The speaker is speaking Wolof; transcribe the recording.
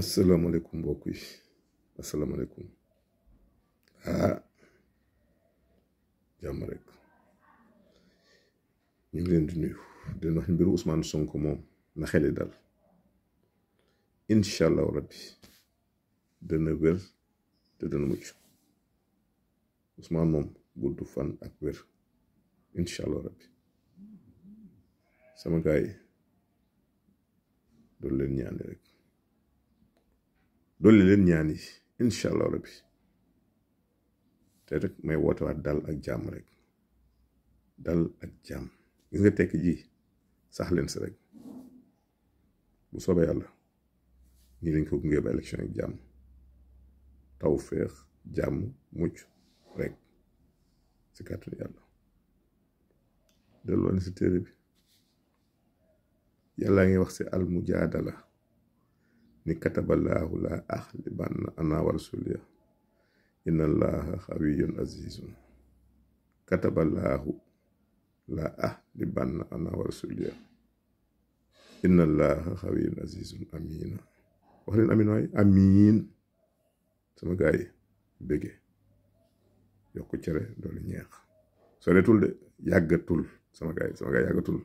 asalaamaaleykum mbokk yi asalaamaaleykum jàmm rek ñu ngi leen di nuyu di wax mbiru Ousmane Sonko moom na xeli dal incha allahu rabbi dana wér te dana mucc Ousmane moom gudd fan ak wér incha allahu rabbi sama gaay yi doolu leen ñaani rek doolu leen ñaan yi incha allahu rabbi te rek may woote waat dal ak jàmm rek dal ak jàmm gis nga tekk ji sax leen si rek bu soobee yàlla ñii lañ ko gungee ba élection yi jàmm taw féex jàmm mucc rek si kàttanu yàlla delloo ni si téere bi yàllaa ngi wax si al mujaadala ni kataballaahu la axlibanna ana wa rasuliya inna allaha xawiyyun azizun kataballaahu la axlibanna ana wa rasuliya inna allaha xawiyyun azizun amina wax leen amin waay amin sama gaay yi bége yokku cere doolu ñeex soreetul de yàggatul sama gaay yàggatul